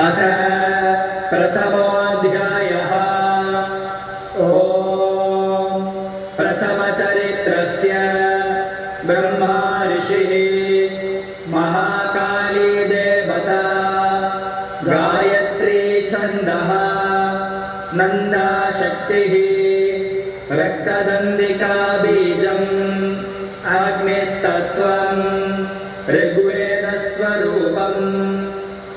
अथ प्रथमोऽध्यायः। ॐ प्रथमचरित्रस्य ब्रह्मा ऋषिः, महाकाली देवता, गायत्री छन्दः, नन्दा शक्तिः, रक्तदन्दिका बीजम्, अग्निस्तत्त्वं, ऋग्वेदस्वरूपम्।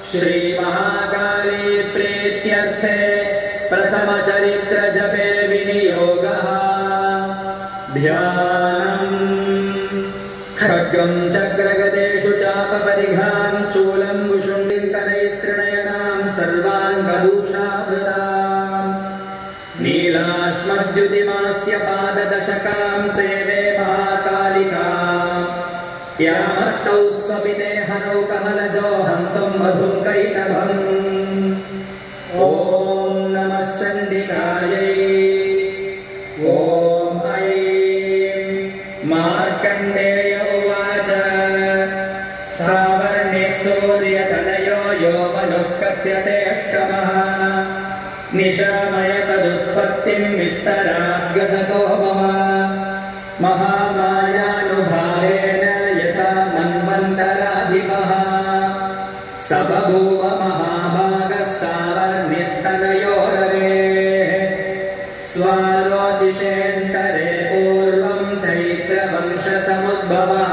श्रीमहाकाली प्रीत्यर्थे प्रथमचरित्रजपे विनियोगः। ध्यानम्। खड्गं चक्रगदेषु चापपरिघान् शूलं कुशुण्डिकरैस्तृणयनां सर्वाङ्गभूषावृताम् नीलाश्मद्युतिमास्य पाददशकां सेवे महाकालिकाम्। यामस्तौ स्वपिते हनौ कमलजो हन्तं मधुं कैटभम्। ॐ नमश्चण्डिकायै। ॐ ऐं मार्कण्डेय उवाच। सावर्णिः सूर्यतनयो यो मनुः कथ्यतेऽष्टमः। निशामय तदुत्पत्तिं विस्तराद्गदतो मम। महामायानुभावेन यथा मन्वन्तराधिपः स बभूव महाभागः सावर्णिस्तनयोररेः। स्वारोचिषेऽन्तरे पूर्वं चैत्रवंशसमुद्भवः।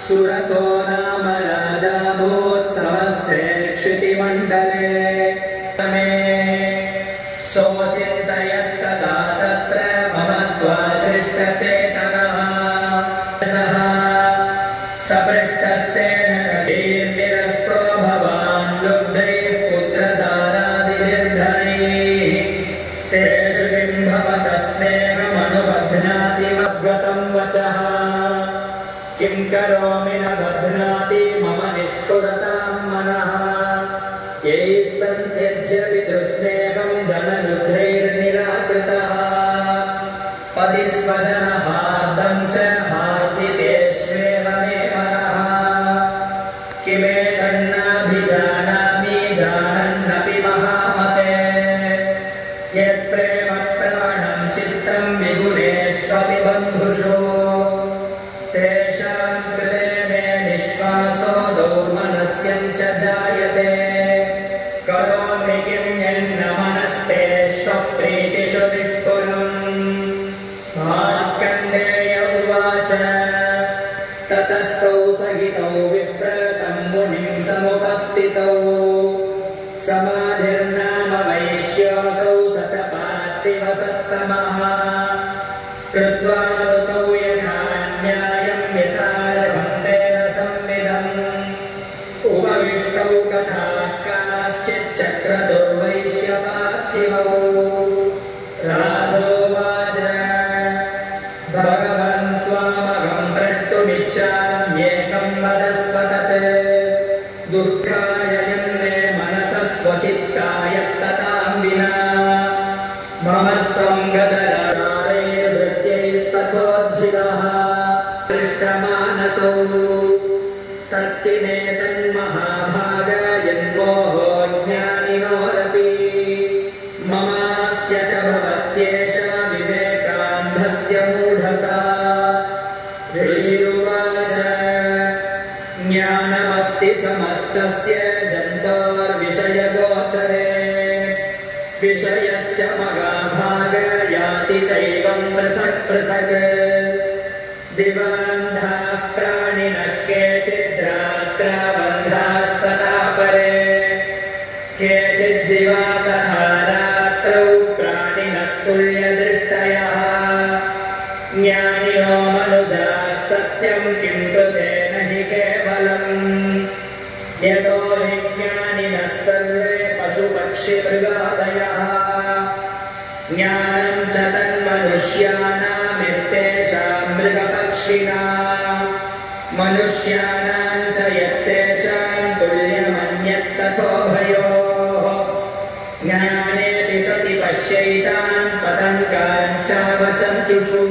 सुरतो नाम राजा भूत्समस्ते क्षितिमण्डले। सोचिन्तयत्तदा तत्र ममत्वादृष्टचेतनः सः सपृष्टस्तेन कशीर्निरस्तो भवान् लुब्धैः पुत्रदारादिनिर्धनैः। तेषु किं भवतः स्नेहमनुबध्नाति मद्गतं वचः। किं करोमि न बध्नाति मम निष्ठुरतां मनः। यैः सन्त्यज्य पितृस्नेहं धनलुब्धैर्निराकृतः। पतिस्वजनहार्दं च हार्दि तेष्वेव मे मनः। किमेतन्नाभिजानामि जानन्नपि महामते। यत्प्रेम प्राणं चित्तं विगुणेष्वपि बन्धुषु। तेषां कृते मे निःश्वासो दौर्मनस्यं च जायते। करोमि किं यन्न मनस्तेष्वप्रीतिषु निष्ठुरम्। मार्कण्डेय उवाच। ततस्तौ सहितौ विप्रतं मुनिं समुपस्थितौ। समाधिर्नाम वैश्योऽसौ स च पार्थिव सत्तमः। कृत्वा ऋतौ यथा न्यायं यथार्हं तेन संविदम्। उपविष्टौ कथाः काश्चिच्चक्रदुर्वैश्य पार्थिवौ। राजोवाच। भगवन् स्वामहं प्रष्टुमिच्छाम्येकं वदस्व तत्। दुःखाय यन्मे मनसः स्वचित्ताय ततां विना। मम त्वं गदरारैर्भृत्यैस्तथोज्झितः पृष्टमानसौ। तत्किमेतन्महाभाग यन्मोहो ज्ञानिनोरपि। ममास्य च भवत्येषा विवेकान्धस्य मूढता। ऋषिरुवाच। ज्ञानमस्ति समस्तस्य जन्तोर्विषयगोचरे। विषयश्च महाभाग याति चैवं पृथक् पृथक्। दिवान्धाः प्राणिनः केचिद्रात्राबन्धास्तथा परे। केचिद्दिवा तथा रात्रौ प्राणिनस्तुल्यदृष्टयः। ज्ञानिनो मनुजाः सत्यं किन्तु तेन हि केवलम्। यतो हि ज्ञानिनः सर्वे पशुपक्षिमृगादयः। ज्ञानं च तन्मनुष्याणामित्येषां मृगपक्षिणां। मनुष्याणां च यत्तेषां तुल्यमन्यत्तथोभयोः। ज्ञानेऽपि सति पश्यैतान् पतङ्गान् चावचञ्चुषु।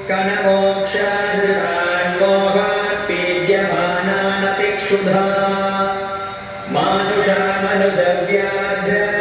कनमोक्षादृतान् मोहात् पीड्यमानानपि क्षुधा। मानुषा मनुजव्याघ्र